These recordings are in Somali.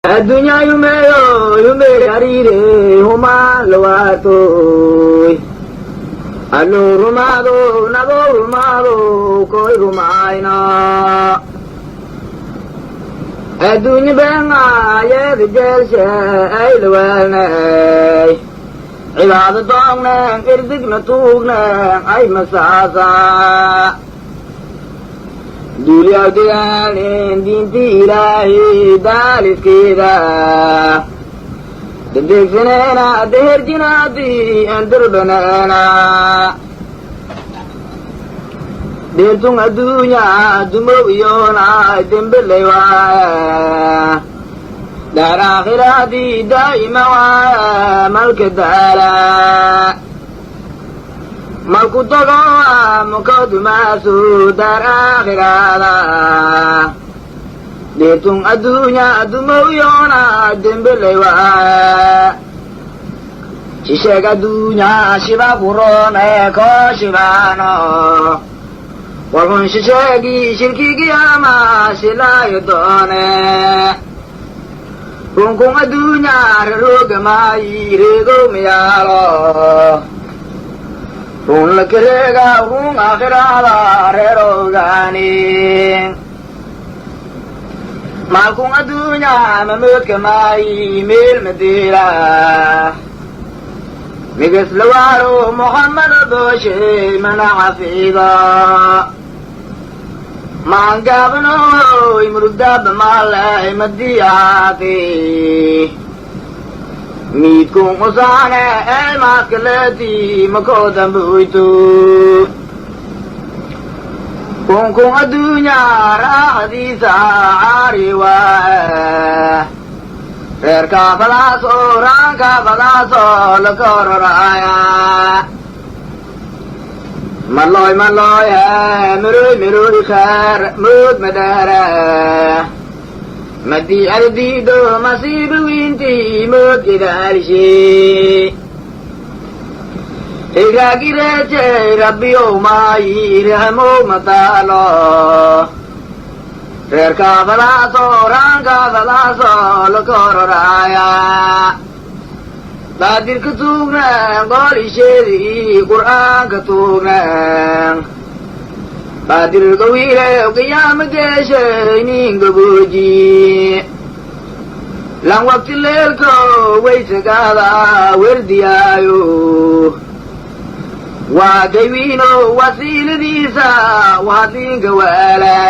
Adunya yume arire huma lawato anu rumado nabo rumado koi rumaina adunya benga ye dijelse ay lawane ibada dongna irdik natugna ay masasa Dulia dialin dinti ilahi dalis kita Dedik senena deher jinati antar banana Dentung adunya dumawiyona dembelewa Dar akhirati daimawa malkedala Malkutaga mukadu masu dar akhirada Detung adunya dumawiyona dembelewa Shisek adunya shiba purone ko shibano Walhun shishegi shirki kiyama sila yudone Kungkung adunya rerugamayi rego miyalo Rung lakirega rung akhirada rerogani Malkung adunya mamut kamai mil medira Migas lawaro Muhammad Boshi mana hafida Mangabano imrudab malay madiyati Meet kung usane el makeleti makodam buitu kung adunya rahadisa ariwa Raka falaso rangka falaso lakororaya Maloy miru khair mud madara Madi ardido masih winti mut kidarshi Ega gireche rabbi umai rahmo matalo Rerka falaso rangka falaso lakororaya Badir ketungan goli syedi Qur'an ketungan Badir kawire qiyam geshe ningo buji Lang wakti lel ko way segala werdiayo Wa gaywino wasila disa wadling gawala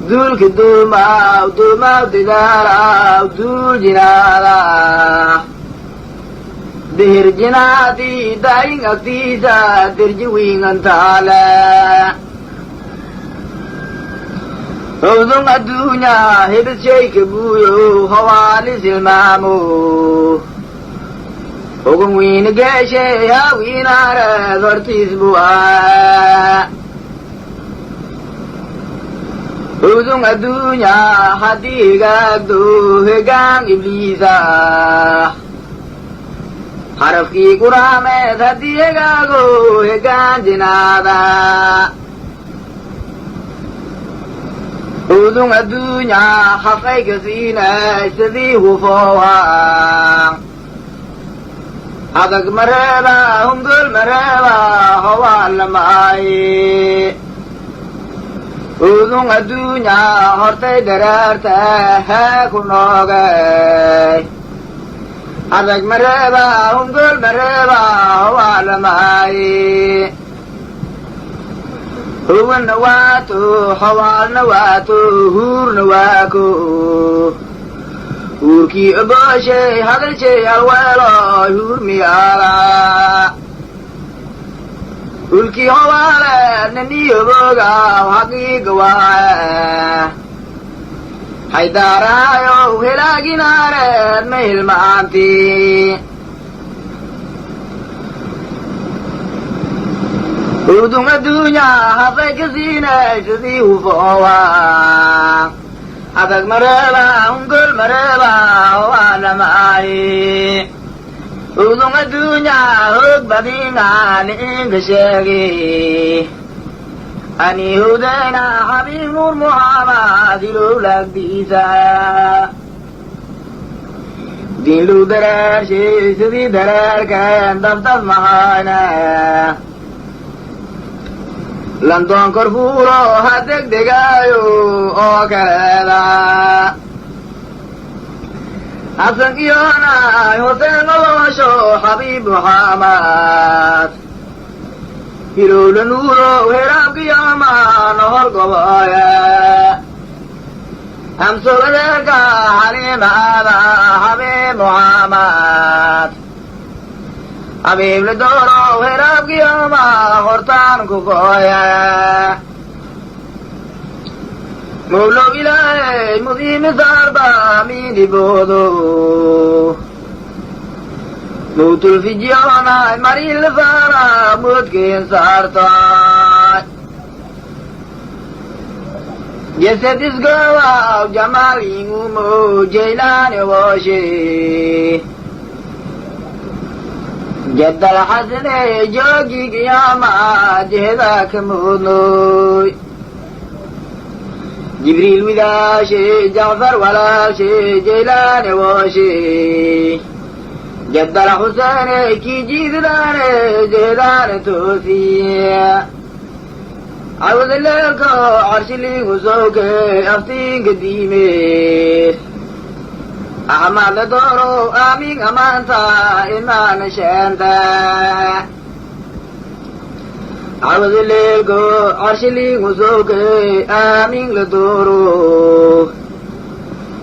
Dul kiduma didara dul jinala Dihir jinati daing aktisa dirjiwing antala Uzung adunya hibis syekh buyo hawali silmamu Hukum win geshe ya winara zortis buwa Uzung adunya hati gagdu hegang iblisa Haraf ki kurame dhatiega go hegan jinada Uzung adunya haqay kasina isadi hufawa Hadag maraba humdul maraba hawa lamai Uzung adunya hortay dararta hakunogay Adag maraba humdul maraba hawa lamai Huwan nawatu hawa nawatu hur nawaku Hurki abashe hagalche alwala hur miyala Hulki hawala nani aboga haqi gawa Haydarayo hilaginare mehil maanti Udung adunya hafay kasina isadi ufawa Adag maraba ungul maraba wala maai Udung adunya hug badingan ingashagi أني هدينا حبيب محمد لولاك ديسا دين لو درار شي سدي درار كان دفتر معانا لندن كرفورو هدك دقايو او كلالا حسن يانا حسين وشو حبيب محمد يلو النور وهرب قياما نهر قبايا هم سولك حليم هذا حبيب محمد حبيب لدورو وهرب قياما خرطان كفايا مولو إلهي مذيم زاربا ميني بودو موت الفجيانا مري الفارا موت كين سارتا جسد اسقوا جمال يمومو جيلان واشي جد الحسن جوجي قياما جهداك مونوي جبريل وداشي جعفر ولاشي جيلان واشي جد الحسين كي جيدان جهدان توفي عوض الليلك عرش اللي وزوك أفتين قديمي أحمد لدورو آمين أمانتا إمان شانتا عوض الليلك عرش اللي وزوك آمين لدورو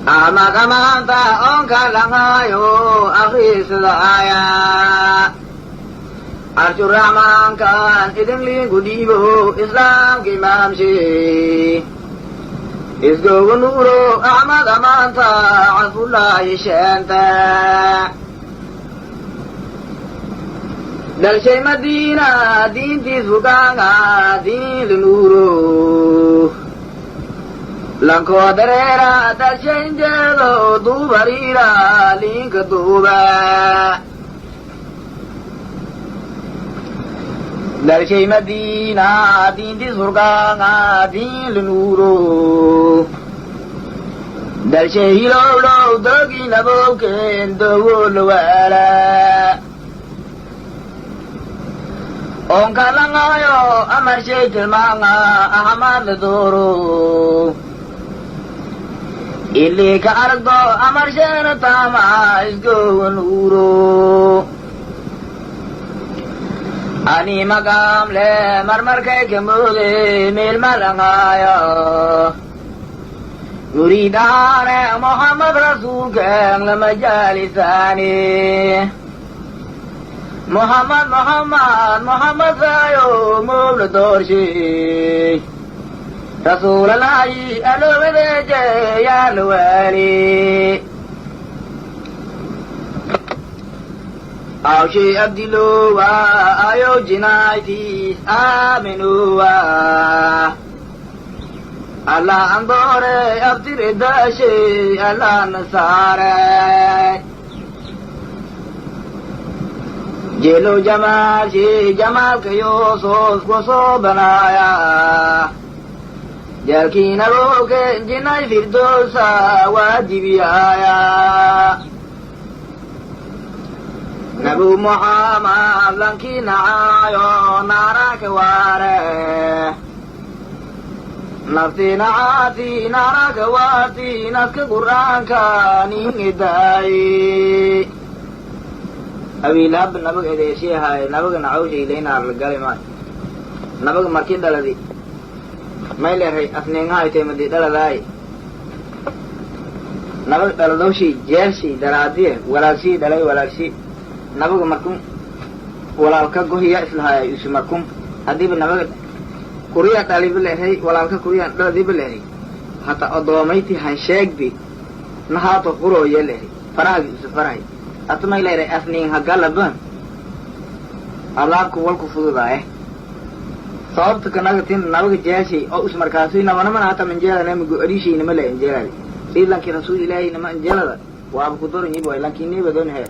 أحمد أمانتا أنكا لغايو أخي سدايا عرش الرحمن كان إذن لي قديبو إسلام كي مامشي إسقو نورو أحمد أمانتا عفو الله شانتا دل شي مدينة دين تسفقانا دين لنورو لنكو دريرا دل شي انجلو دوبريرا لينك دوبا دل شي مدينة دين تسفقانا دين لنورو دل شي لولو دوكي نبوكين دوول والا Ongka langayo amar sheitil manga ahmad doro Ili ka argo amar shena tama isgo nuro Ani magam le marmar kay kemule mil malangayo Yuridane Muhammad Rasul kang la majalisani محمد زايو مبل دورشي رسول الله ألو بدجي يا الوالي أو شي أبدلوا أيو جنايتي آمنوا الله أنظري أبدر داشي الله نصاري جلو جمال شي جمال كيوسوس وصو بنايا جالكي نروك جناي فردوسا واجبي آيا نبو محمد لنكي نعايو ناراك واره نفتي نعاتي ناراك واتي نسك قرآن كاني إداي أبي لاب نبغ إذا شيء هاي نبغ نعوج إلينا على الجال ما نبغ مركين دلدي ما يلي هاي أثنين هاي تيمدي دلداي نبغ دلدوشي جيرشي دراديه ولا شيء دلدي ولا شيء نبغ مركم ولا الكجو هي إسلها يسمى مركم هذي بنبغ كوريا تالي بالله ولا الك كوريا دلدي بالله حتى أضواميتي هنشاك دي نهاتو قرو يله فراغ سفراي أتما إلى أثنين هجالبان الله كوال كفوضة صوبت كناغتين ناوغ جاشي أو اسمر كاسوي نوانا من هاتا من جيلا نامي قريشي نملا إنجيلا سيد لنكي رسول الله نما إنجيلا وابو كدور نيبو لنكي نيبو دون هي